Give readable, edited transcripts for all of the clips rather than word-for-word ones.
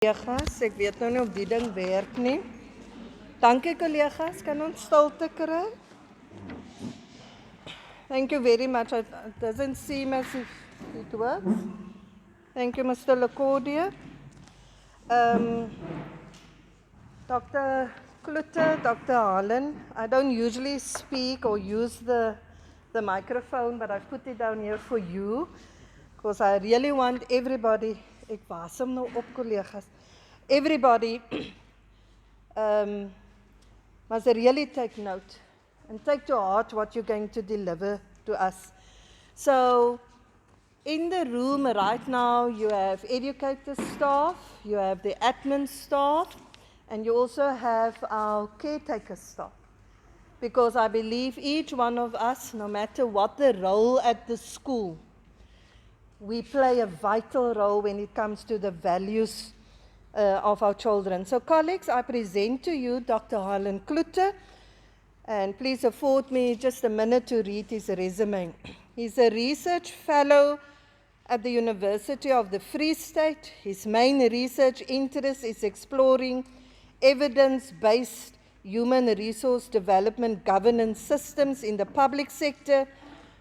Collega's, ek weet nou nie of die ding werk nie. Dankie collega's, kan ons stilte kry? Thank you very much. It doesn't seem as if it works. Thank you, Mr. Cloete. Dr. Cloete, Dr. Harlon, I don't usually speak or use the microphone, but I put it down here for you, because I really want everybody, ek was hom nou op collega's, everybody must really take note and take to heart what you're going to deliver to us. So, in the room right now, you have educator staff, you have the admin staff, and you also have our caretaker staff. Because I believe each one of us, no matter what the role at the school, we play a vital role when it comes to the values of our children. So colleagues, I present to you Dr. Harlon Cloete, and please afford me just a minute to read his resume. He's a research fellow at the University of the Free State. His main research interest is exploring evidence-based human resource development governance systems in the public sector,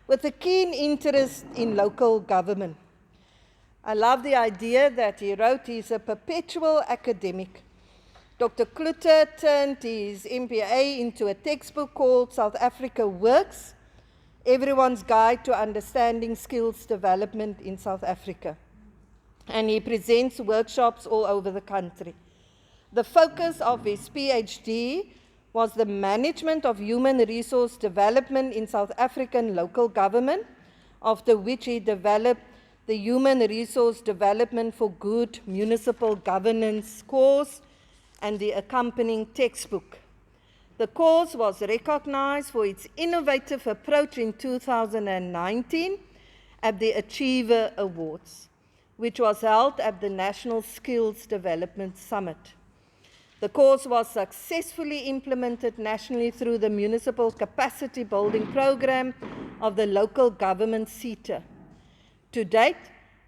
with a keen interest in local government. I love the idea that he wrote he's a perpetual academic. Dr. Cloete turned his MPA into a textbook called South Africa Works, Everyone's Guide to Understanding Skills Development in South Africa. And he presents workshops all over the country. The focus of his PhD was the management of human resource development in South African local government, after which he developed the Human Resource Development for Good Municipal Governance course and the accompanying textbook. The course was recognized for its innovative approach in 2019 at the Achiever Awards, which was held at the National Skills Development Summit. The course was successfully implemented nationally through the Municipal Capacity Building Program of the local government SETA. To date,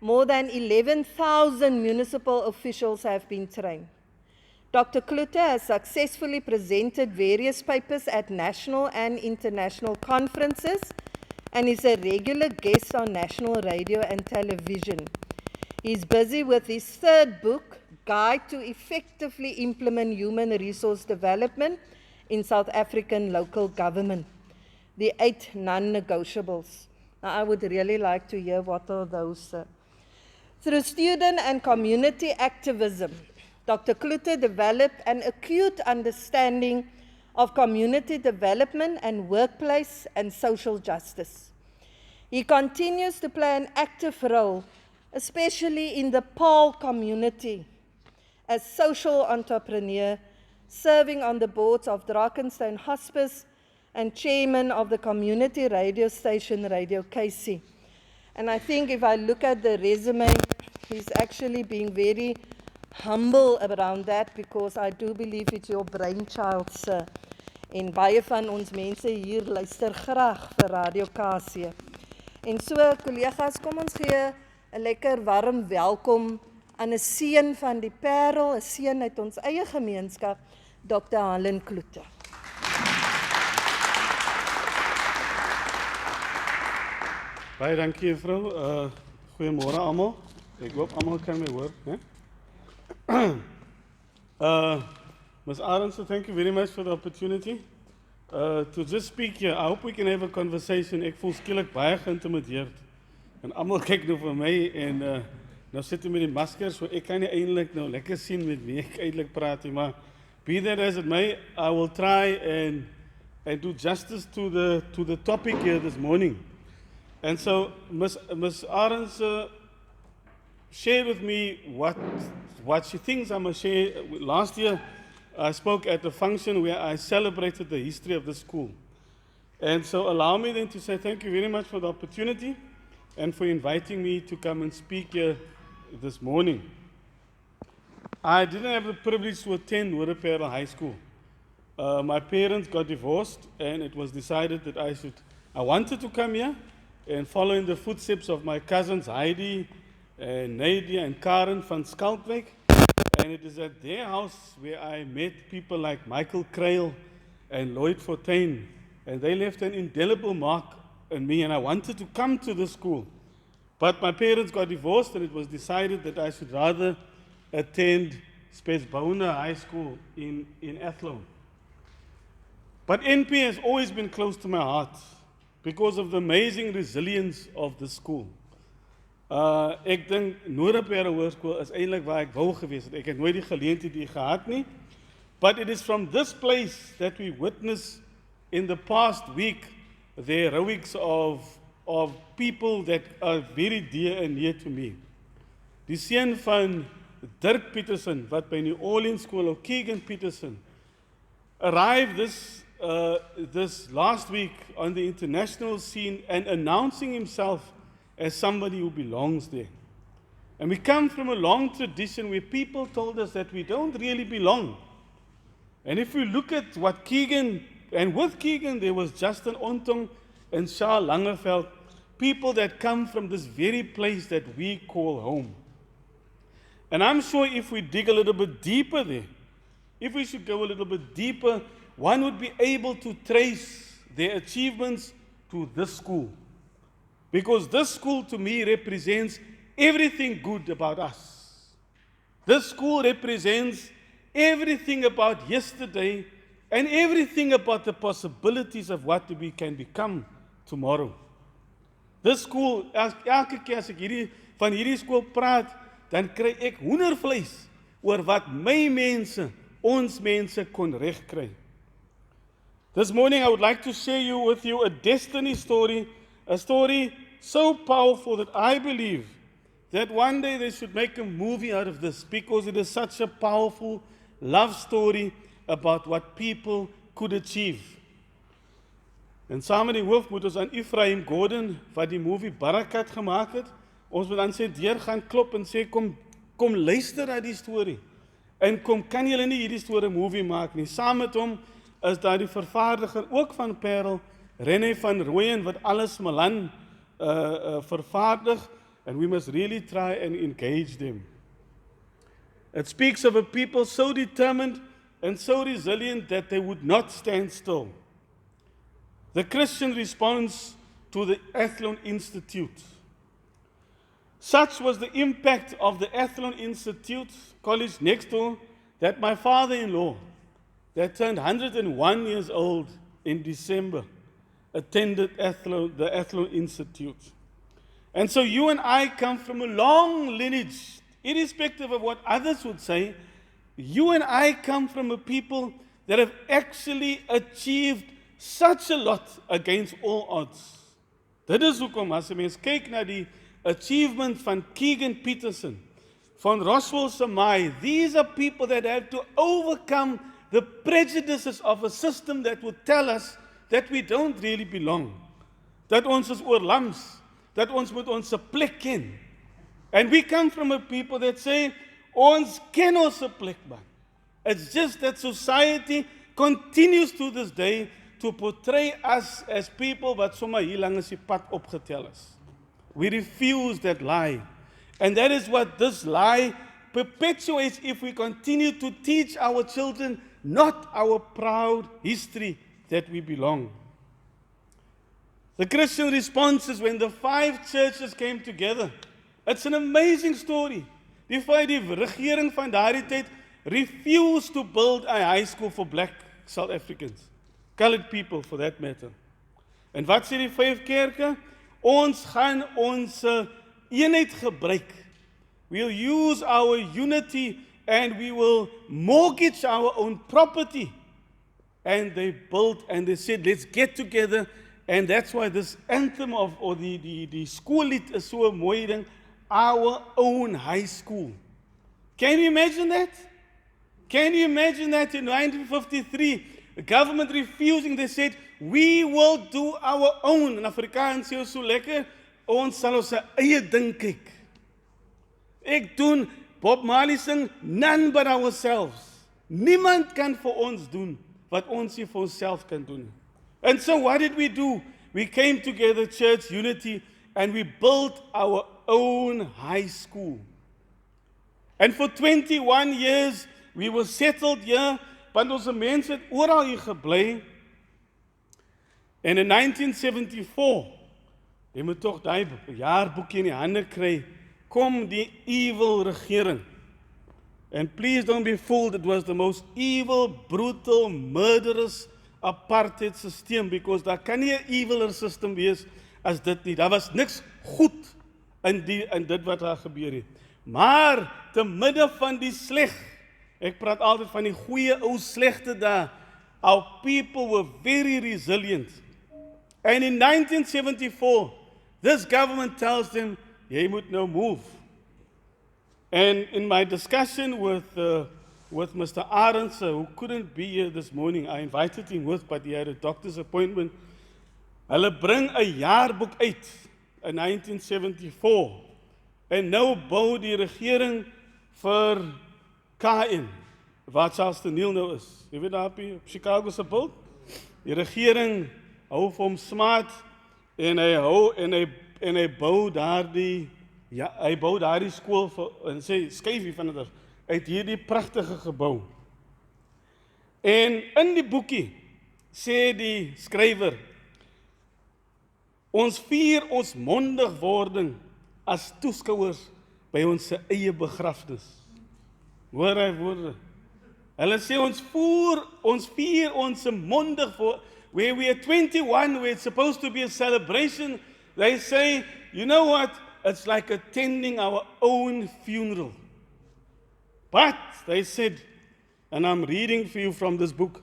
more than 11,000 municipal officials have been trained. Dr. Cloete has successfully presented various papers at national and international conferences and is a regular guest on national radio and television. He's busy with his third book, Guide to Effectively Implement Human Resource Development in South African Local Government, the 8 non-negotiables. Now, I would really like to hear what are those. Through student and community activism, Dr. Cloete developed an acute understanding of community development and workplace and social justice. He continues to play an active role, especially in the Paarl community, as social entrepreneur, serving on the boards of Drakensberg Hospice and chairman of the community radio station Radio KC. And I think if I look at the resume, he's actually being very humble around that, because I do believe it's your brainchild, sir. En baie van ons mense hier luister graag vir Radio KC. En so, collega's, kom ons gee 'n lekker warm welkom aan 'n seun van die Parel, 'n seun uit ons eie gemeenskap, Dr. Harlon Cloete. Baie dankie juffrou. Goeiemôre almal. Ek hoop almal kan my hoor, né? Ms. Arendse, thank you very much for the opportunity to just speak here. I hope we can have a conversation. Ek voel skielik baie geïntimideerd. En almal kyk nou vir my en nou sit ek met die masker, so ek kan nie eintlik nou lekker sien met wie ek eintlik praat nie, maar be that as it may, I will try and do justice to the topic here this morning. And so Ms. Arendse shared with me what she thinks I must share. Last year, I spoke at a function where I celebrated the history of the school. And so allow me then to say thank you very much for the opportunity and for inviting me to come and speak here this morning. I didn't have the privilege to attend Parel High School. My parents got divorced, and it was decided that I wanted to come here and follow in the footsteps of my cousins Heidi, Nadia and Karen van Skalkwyk, And it is at their house where I met people like Michael Crail and Lloyd Fortain. And they left an indelible mark on me, and I wanted to come to the school. But my parents got divorced, and it was decided that I should rather attend Spetsbouwner High School in Athlone. But NP has always been close to my heart because of the amazing resilience of the school. Ek dink Noorderberg Hoërskool is eintlik waar ek wou gewees het. Ek het nooit die geleentheid hier gehad nie. But it is from this place that we witness in the past week the heroics of people that are very dear and near to me. Die seun van Dirk Peterson, wat by New Orleans School of Keegan Peterson, arrived this last week on the international scene and announcing himself as somebody who belongs there. And we come from a long tradition where people told us that we don't really belong. And if we look at what Keegan, and with Keegan there was Justin Ontong and Charles Langeveld, people that come from this very place that we call home. And I'm sure if we dig a little bit deeper there, if we should go a little bit deeper, one would be able to trace their achievements to this school. Because this school to me represents everything good about us. This school represents everything about yesterday and everything about the possibilities of what we can become tomorrow. This school, elke keer as ek van hierdie skool praat, dan kry ek hoendervleis oor wat my mense, ons mense kon regkry. This morning I would like to share with you a destiny story, a story so powerful that I believe that one day they should make a movie out of this, because it is such a powerful love story about what people could achieve. En saam met die hoof moet ons aan Ephraim Gordon, wat die movie Barakat gemaak het, ons moet aan sy deur gaan klop en sê, kom luister na die storie. En kan julle nie hierdie storie movie maak nie. Saam met hom is daar die vervaardiger ook van Parel, René van Rooyen, wat alles Milan vervaardig, and we must really try and engage them. It speaks of a people so determined and so resilient that they would not stand still. The Christian response to the Athlone Institute. Such was the impact of the Athlone Institute, college next door, that my father-in-law, that turned 101 years old in December, attended the Athlone Institute. And so you and I come from a long lineage, irrespective of what others would say. You and I come from a people that have actually achieved such a lot against all odds. Dit is hoekom as 'n mens kyk na die achievement van Keegan Peterson, van Roswell Samai, these are people that have to overcome the prejudices of a system that would tell us that we don't really belong. Dat ons is oorlams, dat ons moet ons plek ken. And we come from a people that say, ons ken ons plek man. It's just that society continues to this day to portray us as people wat sommer hier langs die pad opgetel is. We refuse that lie. And that is what this lie perpetuates if we continue to teach our children not our proud history that we belong. The Christian response is when the 5 churches came together. It's an amazing story. Die regering van daardie tyd refused to build a high school for black South Africans, colored people for that matter. En wat sê die 5 kerke? Ons gaan ons eenheid gebruik. We'll use our unity and we will mortgage our own property. And they built and they said, let's get together. And that's why this anthem or the school lied is so mooi ding, our own high school. Can you imagine that? Can you imagine that in 1953, the government refusing, they said, we will do our own. In Afrikaans sê ons so lekker, ons sal ons eie ding kyk. Ek doen, Bob Marley sing, none but ourselves. Niemand kan vir ons doen wat ons nie vir onsself kan doen. And so what did we do? We came together, church unity, and we built our own high school. And for 21 years, we were settled here, want onze mense het oral hier gebly. En in 1974, jy moet toch die jaarboekje in die hande kry, kom die evil regering. And please don't be fooled, it was the most evil, brutal, murderous apartheid system, because daar kan nie 'n eviler system wees as dit nie. Daar was niks goed in dit wat daar gebeur het. Maar te midde van die sleg, ek praat altyd van die goeie ou slegte dae, our people were very resilient. And in 1974, this government tells them, jy moet nou move. And in my discussion with Mr. Arendse, who couldn't be here this morning, I invited him with, but he had a doctor's appointment. Hulle bring 'n jaarboek uit in 1974. En nou bou die regering vir KN, wat Charles de Neil nou is. Jy weet daar op Chicago se bult? Die regering hou vir hom smart en hy bou daardie skool vir, en sê skuif hier van dit af, uit hierdie pragtige gebou. En in die boekie sê die skrywer, ons vier ons mondigwording as toeskouers by ons eie begrafnis. Hoor hy woorde. Hulle sê ons vier ons mondig voor, where we are 21, where it's supposed to be a celebration, they say, you know what, it's like attending our own funeral. But, they said, and I'm reading for you from this book,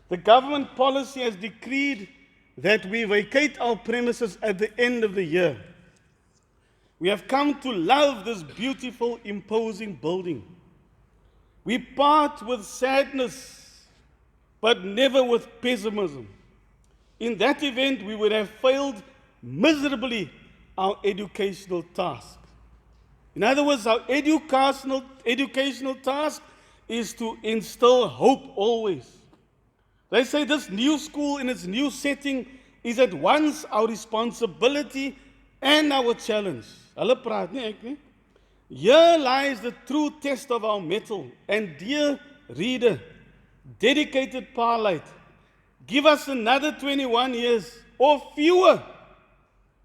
the government policy has decreed that we vacate our premises at the end of the year. We have come to love this beautiful, imposing building. We part with sadness, but never with pessimism. In that event, we would have failed miserably our educational task. In other words, our educational task is to instill hope always. They say this new school in its new setting is at once our responsibility and our challenge. Hulle praat nie, ek nie. Here lies the true test of our mettle. And dear reader, dedicated Parlight, give us another 21 years or fewer,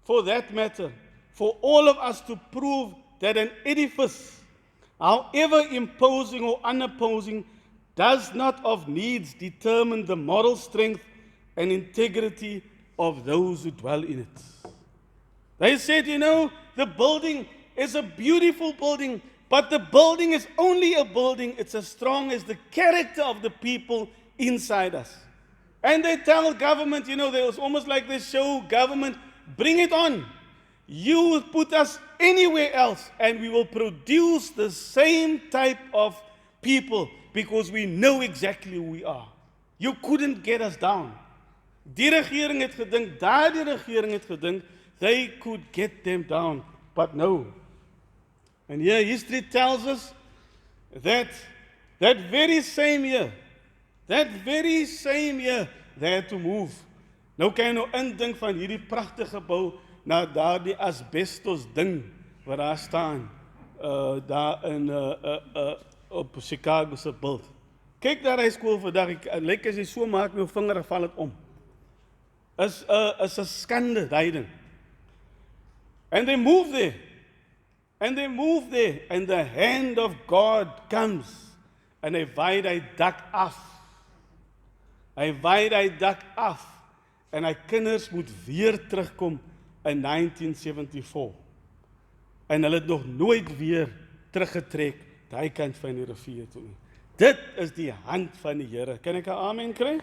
for that matter, for all of us to prove that an edifice, however imposing or unopposing, does not of needs determine the moral strength and integrity of those who dwell in it. They said, you know, the building is a beautiful building, but the building is only a building. It's as strong as the character of the people inside us. And they tell government, you know, there was almost like they show government, bring it on. You will put us anywhere else and we will produce the same type of people because we know exactly who we are. You couldn't get us down. Die regering het gedink, daardie regering het gedink, they could get them down, but no. And here history tells us that very same year, they had to move. Nou kan jy nou indink van hierdie pragtige gebou na daardie asbestos ding wat daar staan, daar in op Chicago se bult. Kyk daar hy skool vandag, lyk as jy so maak, my vinger val het om. Is 'n skande, daai ding. And they move there. And the hand of God comes. En hy waai die dak af. En hy kinders moet weer terugkom in 1974. En hulle het nog nooit weer teruggetrek daai kant van die rivier toe nie. Dit is die hand van die Here. Kan ek 'n amen kry?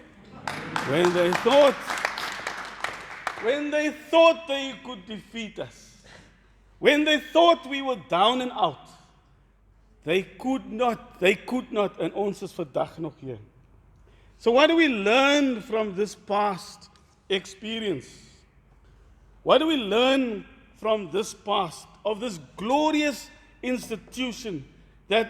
When they thought they could defeat us. When they thought we were down and out, they could not, and ons is vandag nog hier. So what do we learn from this past experience? What do we learn from this past, of this glorious institution that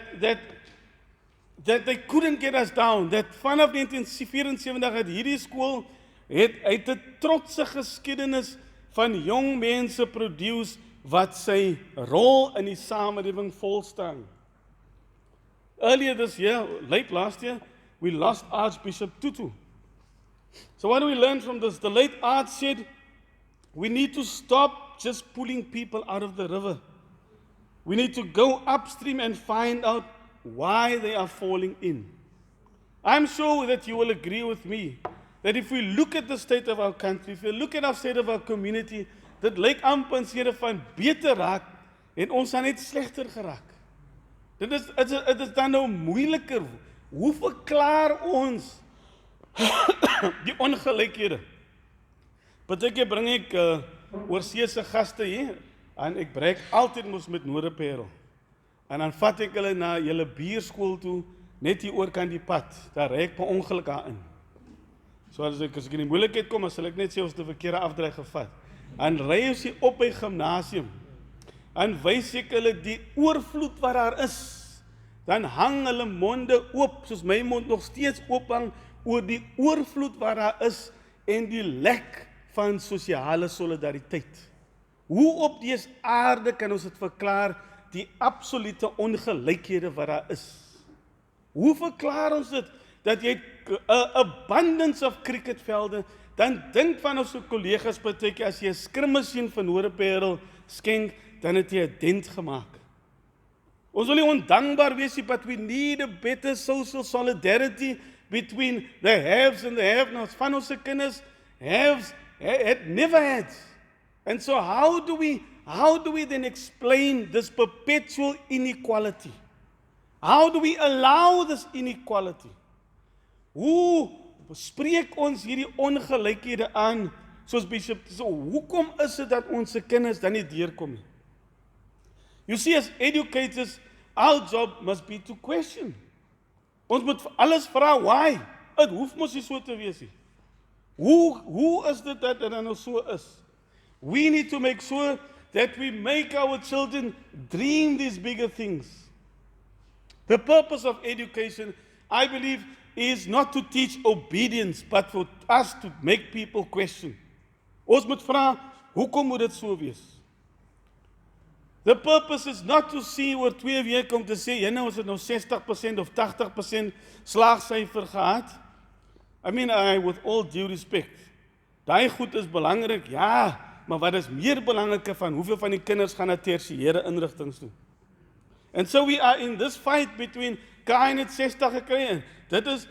they couldn't get us down, that vanaf 1974 het hierdie skool het 'n trotse geskiedenis van jong mense produce wat sy rol in die samelewing volstaan. Earlier this year, late last year, we lost Archbishop Tutu. So what do we learn from this? The late Arch said, we need to stop just pulling people out of the river. We need to go upstream and find out why they are falling in. I'm sure that you will agree with me that if we look at the state of our country, if we look at our state of our community, dat lyk amper in sede van beter raak en ons gaan net slegter geraak. Dit is dan nou moeiliker. Hoe verklaar ons die ongelykhede? Partykeer bring ek oorseese gaste hier en ek breek altyd mos met Noordeperel. En dan vat ek hulle na julle bierskool toe, net hier oor kan die pad. Daar ry ek per ongeluk daarin. So as ek in die moeilikheid kom, sal ek net sê ons het 'n verkeerde afdraai gevat. En ry ons hier op by gimnasium. En wys ek hulle die oorvloed wat daar is. Dan hang hulle monde oop, soos my mond nog steeds oop hang, oor die oorvloed wat daar is en die lek van sosiale solidariteit. Hoe op dese aarde kan ons dit verklaar, die absolute ongelykhede wat daar is? Hoe verklaar ons dit, dat jy 'n abundance of cricketvelde, dan dink van ons kollegas partykeer, as jy 'n skrimmasjien van Noordeperel skenk, dan het jy 'n dent gemaak. Ons wil nie ondankbaar wees nie, but we need a better social solidarity between the haves and the have-nots. Van ons kinders haves had never had. And so how do we then explain this perpetual inequality? How do we allow this inequality? Hoe spreek ons hierdie ongelykhede aan, soos Bishop sê, hoekom is dit dat ons kinders dan nie deurkom nie? You see, as educators, our job must be to question. Ons moet alles vra, why? Het hoef mos nie so te wees nie. Hoe is dit dat dit nou so is? We need to make sure that we make our children dream these bigger things. The purpose of education, I believe, is not to teach obedience, but for us to make people question. Ons moet vra, hoekom moet dit so wees? The purpose is not to see oor 2 weke om te sê, ons het nou 60% of 80% slaagsyfer gehad. I mean, with all due respect, daai goed is belangrik, ja, maar wat is meer belangriker van hoeveel van die kinders gaan na tersiêre inrigtings toe? And so we are in this fight between Kain het 60 gekry en dit is,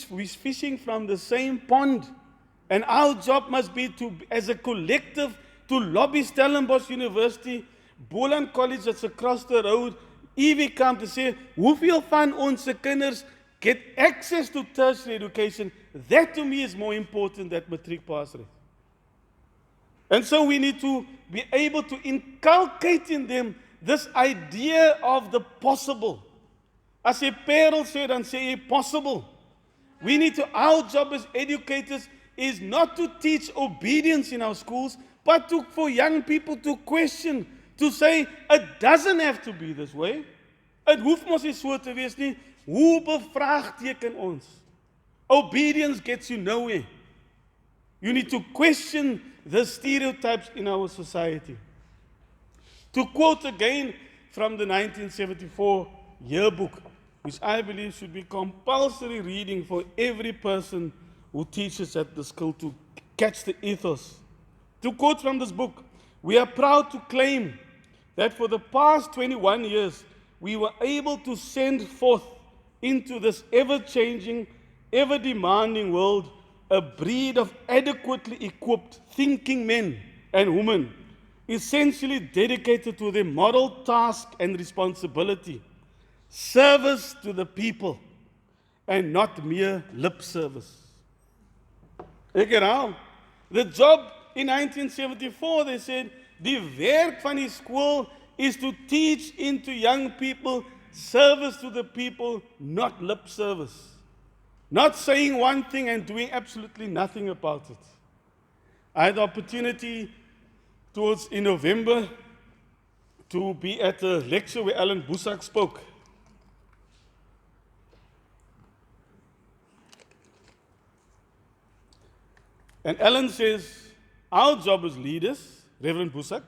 we're fishing from the same pond. And our job must be to, as a collective, to lobby Stellenbosch University, Boland College that's across the road, EVCAM, to sê, hoeveel van ons kinders get access to tertiary education? That to me is more important than matric pass rate. And so we need to be able to inculcate in them this idea of the possible. As jy peril sê, dan sê jy possible. We need to, our job as educators is not to teach obedience in our schools, but for young people to question, to say, it doesn't have to be this way. Het hoef mos nie so te wees nie. Hoe bevraagteken ons? Obedience gets you nowhere. You need to question the stereotypes in our society. To quote again from the 1974 yearbook, which I believe should be compulsory reading for every person who teaches at the school to catch the ethos. To quote from this book, we are proud to claim that for the past 21 years, we were able to send forth into this ever-changing, ever-demanding world a breed of adequately equipped thinking men and women, essentially dedicated to their moral task and responsibility, service to the people, and not mere lip service. Ek herhaal, the job in 1974, they said, die werk van die skool is to teach into young people service to the people, not lip service. Not saying one thing and doing absolutely nothing about it. I had the opportunity in November to be at a lecture where Alan Boesak spoke. And Alan says, our job as leaders, Reverend Boesak,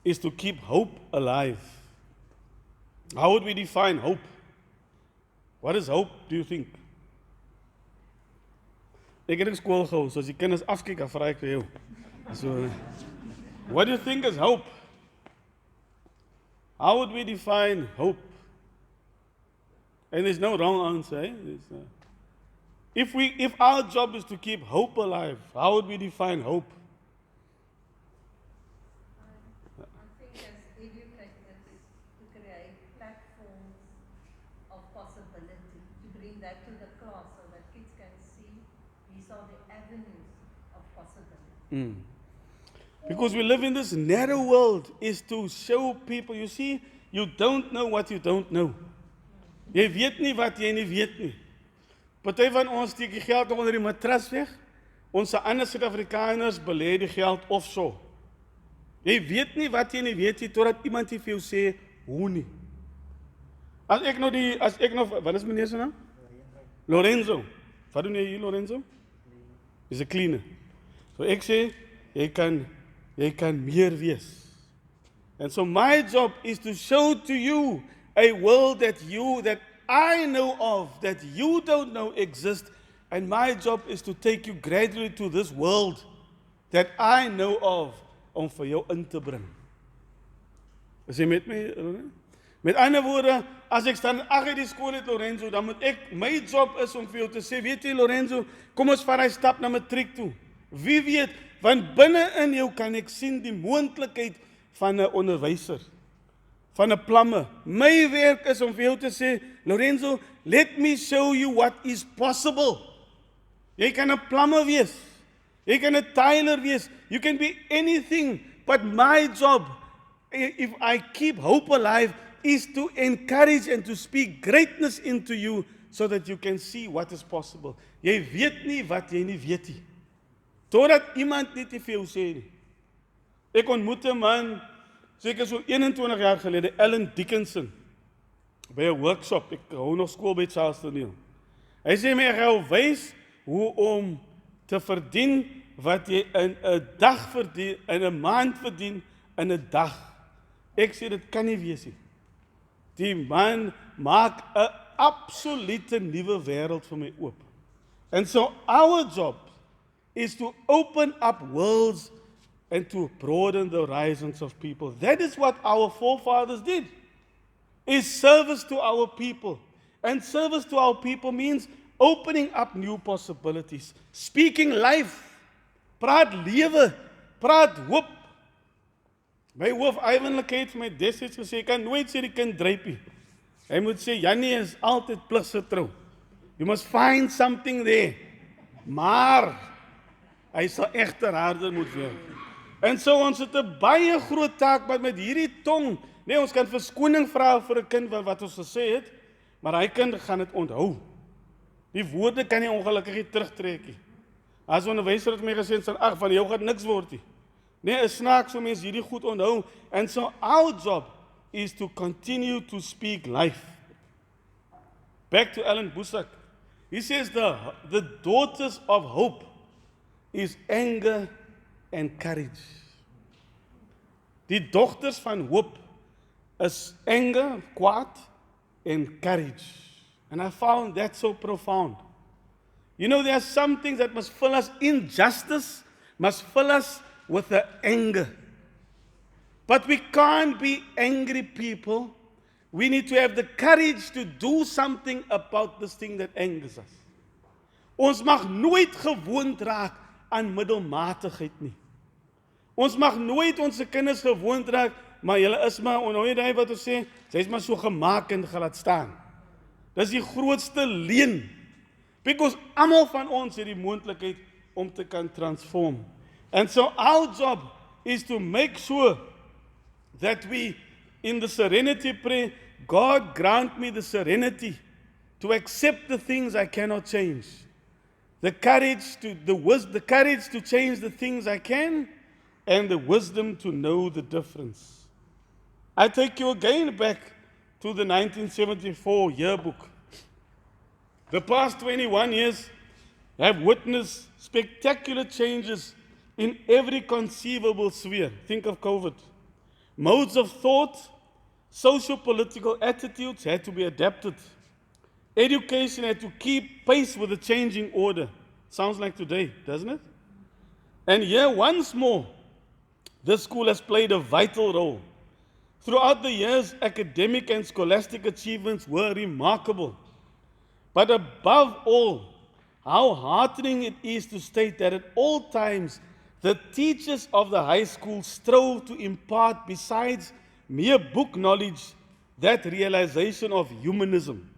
is to keep hope alive. How would we define hope? What is hope, do you think? Ek het in skool gehou, so as die kinders afkyk, dan vra ek vir jou. So, what do you think is hope? How would we define hope? And there's no wrong answer. Eh? If our job is to keep hope alive, how would we define hope? I think as educators, to create platforms of possibility, to bring that to the class so that kids can see these are the avenues of possibility. Because we live in this narrow world, is to show people, you see, you don't know what you don't know. Jy weet nie wat jy nie weet nie. Party van ons steek die geld nog onder die matras weg. Ons ander Suid-Afrikaners belê die geld offshore. Jy weet nie wat jy nie weet nie, totdat iemand vir jou sê, hoe nie. As ek nou, wat is meneer se naam? Lorenzo. Wat doen jy hier, Lorenzo? Is 'n cleaner. So ek sê, jy kan meer wees. And so my job is to show to you a world that I know of, that you don't know exists, and my job is to take you gradually to this world that I know of, om vir jou in te bring. Is jy met my? Met ander woorde, as ek staan agter die skool het, Lorenzo, dan moet my job is om vir jou te sê, weet jy, Lorenzo, kom ons vat 'n stap na matriek toe. Wie weet, want binne in jou kan ek sien die moontlikheid van 'n onderwyser, van 'n plumber. My werk is om vir jou te sê, Lorenzo, let me show you what is possible. Jy kan 'n plumber wees. Jy kan 'n tiler wees. You can be anything. But my job, if I keep hope alive, is to encourage and to speak greatness into you so that you can see what is possible. Jy weet nie wat jy nie weet nie. Totdat iemand net vir jou sê nie. Ek ontmoet 'n man, seker so 21 jaar gelede, Alan Dickinson, by 'n workshop. Ek hou nog skool by Charles Toneel. Hy sê my, ek gaan wys hoe om te verdien wat jy in 'n dag verdien, in 'n maand verdien, in 'n dag. Ek sê dit kan nie wees nie. Die man maak 'n absolute nuwe wêreld vir my oop. And so our job is to open up worlds and to broaden the horizons of people. That is what our forefathers did, is service to our people. And service to our people means opening up new possibilities, speaking life, praat lewe, praat hoop. My hoof eintlikheid vir my destyds gesê, kan nooit sê die kind drypie. Hy moet sê, Jannie is altyd pligsgetrou. You must find something there. Maar hy sal egter harder moet werk. En so ons het 'n baie groot taak met hierdie tong. Nee, ons kan verskoning vra vir 'n kind wat ons gesê het, maar hy kind gaan dit onthou. Die woorde kan nie ongelukkig nie terugtrek nie. As 'n onderwyser het my gesê, ag, van jou gaan niks word nie. Nee, 'n snaaks so mense hierdie goed onthou. And so our job is to continue to speak life. Back to Alan Busak. He says the daughters of hope is anger and courage. Die dogters van hoop is anger, kwaad, and courage. And I found that so profound. You know, there are some things that must fill us, injustice must fill us with the anger. But we can't be angry people. We need to have the courage to do something about this thing that angers us. Ons mag nooit gewoond raak aan middelmatigheid nie. Ons mag nooit ons kinders gewoond raak, maar julle is maar, onthou jy daai wat ons sê, sy is maar so gemaak en gelaat staan. Dis die grootste leuen. Because almal van ons het die moontlikheid om te kan transform. And so our job is to make sure that we, in the serenity prayer, God grant me the serenity to accept the things I cannot change. The courage to change the things I can, and the wisdom to know the difference. I take you again back to the 1974 yearbook. The past 21 years have witnessed spectacular changes in every conceivable sphere. Think of COVID. Modes of thought, Socio-political attitudes had to be adapted. Education had to keep pace with the changing order. Sounds like today, doesn't it? And here, once more, this school has played a vital role. Throughout the years, academic and scholastic achievements were remarkable. But above all, how heartening it is to state that at all times, the teachers of the high school strove to impart, besides mere book knowledge, that realization of humanism,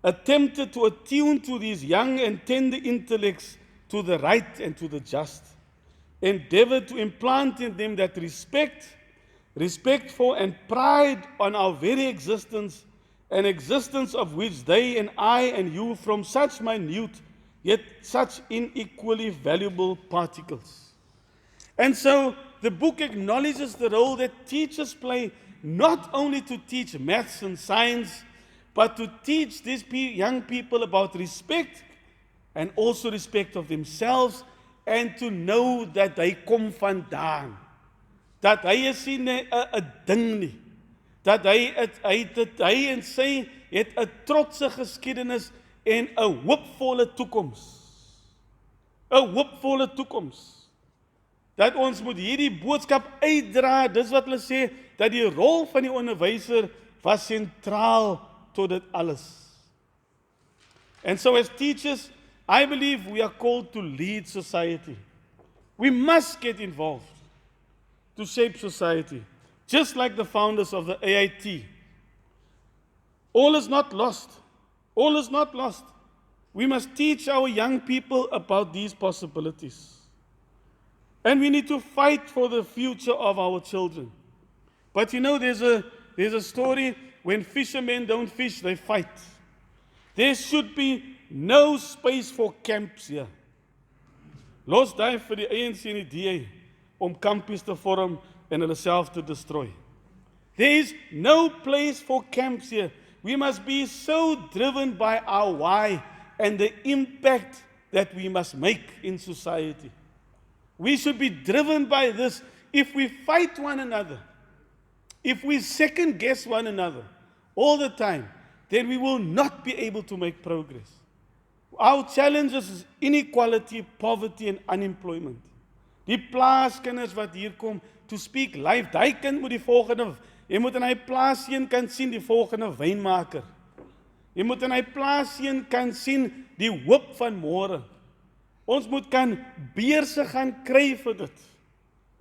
attempted to attune to these young and tender intellects to the right and to the just, endeavored to implant in them that respect for and pride on our very existence, an existence of which they and I and you from such minute, yet such unequally valuable particles. And so the book acknowledges the role that teachers play, not only to teach maths and science, but to teach these young people about respect and also respect of themselves, and to know that hy kom vandaan. Dat hy is nie 'n ding nie. Dat hy en sy het 'n trotse geskiedenis en 'n hoopvolle toekoms. 'n Hoopvolle toekoms. Dat ons moet hierdie boodskap uitdra, dis wat hulle sê, dat die rol van die onderwyser was sentraal tot dit alles. And so as teachers, I believe we are called to lead society. We must get involved to shape society, just like the founders of the AIT. All is not lost. All is not lost. We must teach our young people about these possibilities. And we need to fight for the future of our children. But you know, there's a story, when fishermen don't fish, they fight. There should be no space for camps here. Los daai vir die ANC en die DA om kampies te vorm en hulle self te destroy. There is no place for camps here. We must be so driven by our why and the impact that we must make in society. We should be driven by this. If we fight one another, if we second guess one another all the time, then we will not be able to make progress. Our challenges is inequality, poverty and unemployment. Die plaaskinders wat hier kom to speak life, daai kind moet die volgende, jy moet in hy plaasseun kan sien die volgende wynmaker. Jy moet in hy plaasseun kan sien die hoop van môre. Ons moet kan beurse gaan kry vir dit.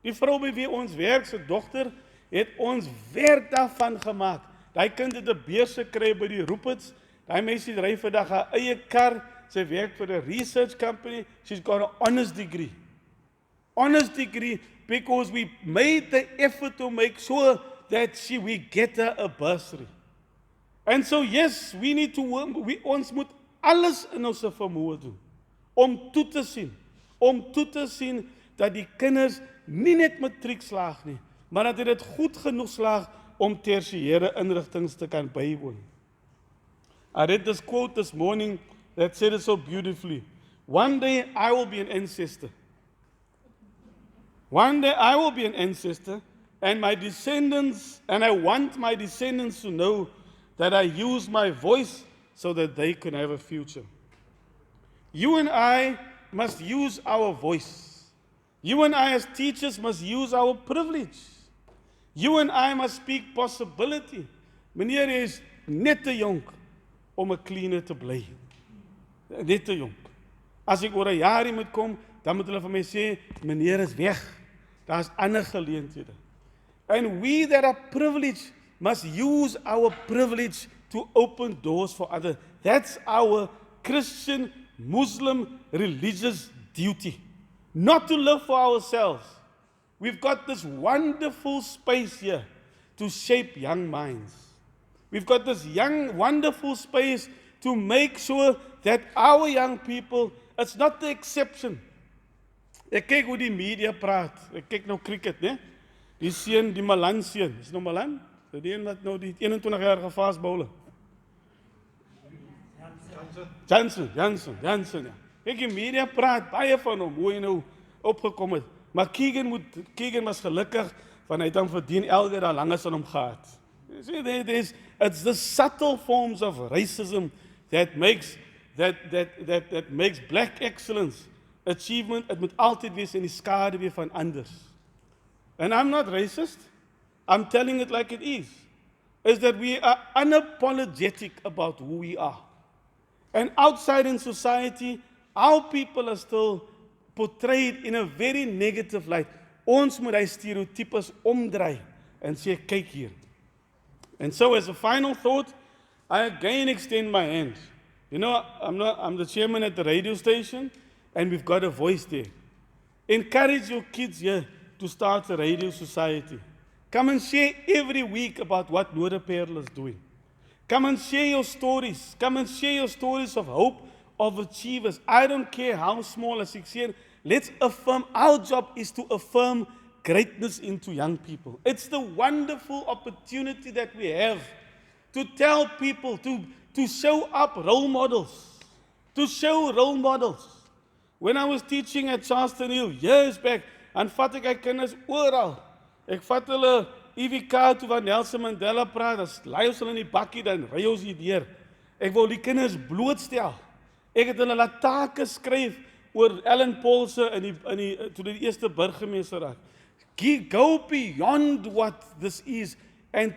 Die vrou by wie ons werk, se dogter, het ons werk daarvan gemaak. Daai kind het 'n beurs gekry by die Roepets. Daai meisie ry vandag haar eie kar. Sy werk vir 'n research company. She's got an honors degree. Honors degree because we made the effort to make sure that we get her a bursary. And so yes, we need to work. Ons moet alles in ons vermoë doen om toe te sien dat die kinders nie net matriek slaag nie, maar dat dit goed genoeg slaag om tersiêre inrigtings te kan bywoon. I read this quote this morning that said it so beautifully. One day I will be an ancestor. One day I will be an ancestor, and my descendants, and I want my descendants to know that I use my voice so that they can have a future. You and I must use our voice. You and I as teachers must use our privilege. You and I must speak possibility. Meneer is net te jonk om 'n cleaner te bly. Net te jonk. As ek oor 'n jaar hier moet kom, dan moet hulle vir my sê, meneer is weg. Daar's ander geleenthede. And we that are privileged must use our privilege to open doors for others. That's our Christian, Muslim, religious duty. Not to live for ourselves. We've got this wonderful space here to shape young minds. We've got this wonderful space to make sure that our young people, it's not the exception. Ek kyk hoe die media praat. Ek kyk nou cricket, né? Die seun, die Malan seun. Is nou Malan? Die een wat nou die 21-jarige fast bowler. Jansen, ja. Kyk, die media praat baie van hom, hoe hy nou opgekom het. Maar Keegan was gelukkig, want hy het dan verdien elke dag langer aan hom gehad. You see, it's the subtle forms of racism that makes black excellence, achievement, het moet altyd wees in die skaduwee van anders. And I'm not racist. I'm telling it like it is that we are unapologetic about who we are. And outside in society, our people are still portrayed in a very negative light. Ons moet hy stereotypes omdraai en sê, kyk hier. And so as a final thought, I again extend my hand. You know, I'm the chairman at the radio station, and we've got a voice there. Encourage your kids here to start a radio society. Come and share every week about what Noorderperl is doing. Come and share your stories. Come and share your stories of hope, of achievers. I don't care how small, as ek sê, let's affirm, our job is to affirm greatness into young people. It's the wonderful opportunity that we have to tell people, to show up role models. To show role models. When I was teaching at Charleston Hill years back, en vat ek kinders oral. Ek vat hulle EVK toe waar Nelson Mandela praat, dan laai ons hulle in die bakkie, dan ry ons hier deur. Ek wil die kinders blootstel. Ek het hulle laat take skryf oor Ellen Paulse toe die eerste burgemeester raak. Go beyond what this is and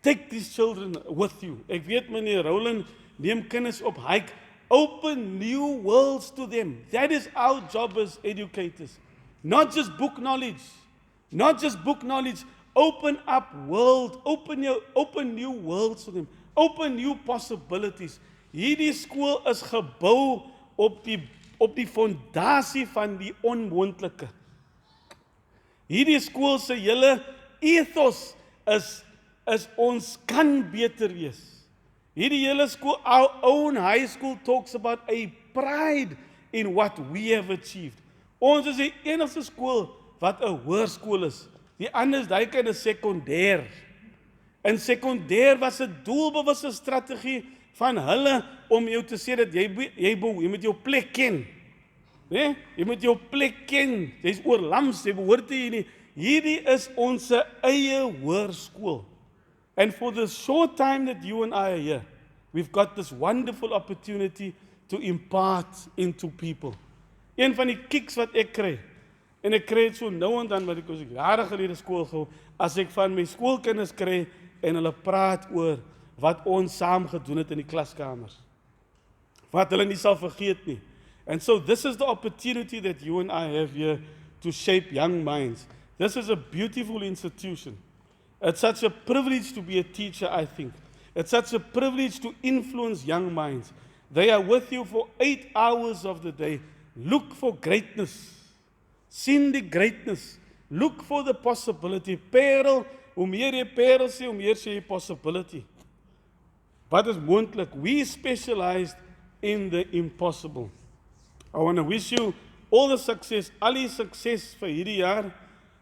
take these children with you. Ek weet meneer Harlon neem kinders op hike. Open new worlds to them. That is our job as educators. Not just book knowledge. Not just book knowledge. Open up world. Open new worlds to them. Open new possibilities. Hierdie skool is gebou op die fondasie van die onmoontlike. Hierdie skool se hele ethos is ons kan beter wees. Hierdie hele skool, our own high school talks about a pride in what we have achieved. Ons is die enigste skool wat 'n hoërskool is. Die ander is daai kind is sekondêr. In sekondêr was 'n doelbewuste strategie van hulle om jou te sê dat jy moet jou plek ken. Nee? Jy moet jou plek ken. Jy's oorlams, jy behoort hier nie. Hierdie is ons eie hoërskool. And for the short time that you and I are here, we've got this wonderful opportunity to impart into people. Een van die kicks wat ek kry, en ek kry het so nou en dan, wat ek was jare gelede skool gehou, as ek van my skoolkinders kry, en hulle praat oor wat ons saam gedoen het in die klaskamers. Wat hulle nie sal vergeet nie. And so this is the opportunity that you and I have here to shape young minds. This is a beautiful institution. It's such a privilege to be a teacher, I think. It's such a privilege to influence young minds. They are with you for 8 hours of the day. Look for greatness. Sien die greatness. Look for the possibility. Perel, hoe meer jy perel sê, hoe meer sê jy possibility. Wat is moontlik? We specialized in the impossible. I want to wish you all the success, al die sukses vir hierdie jaar.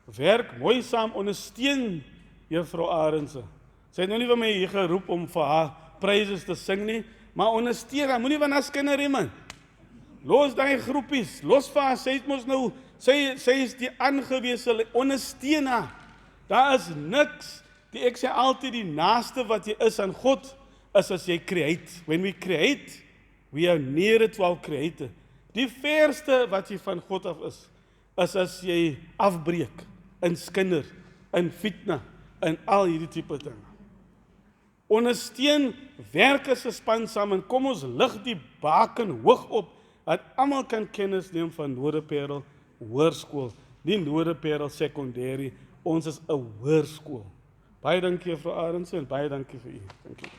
Werk mooi saam, ondersteun Juffrou Arendse. Sy het nou nie vir my hier geroep om vir haar pryses te sing nie, maar ondersteun haar, moenie van haar skinder hê man. Los daai groepies, los vir haar, sy het mos nou, sy is die aangewese, ondersteun haar. Daar is niks, ek sê altyd die naaste wat jy is aan God, is as jy create. When we create, we are nearer to our creator. Die verste wat jy van God af is as jy afbreek, in skinder, in fitna, in al hierdie tipe dinge. Ondersteun, werk as 'n span saam en kom ons lig die baken hoog op, dat almal kan kennis neem van Noorderperl Hoërskool, nie Noorderperl Sekondêrie, ons is 'n hoërskool. Baie dankie Juffrou Arendse en baie dankie vir u. Dankie.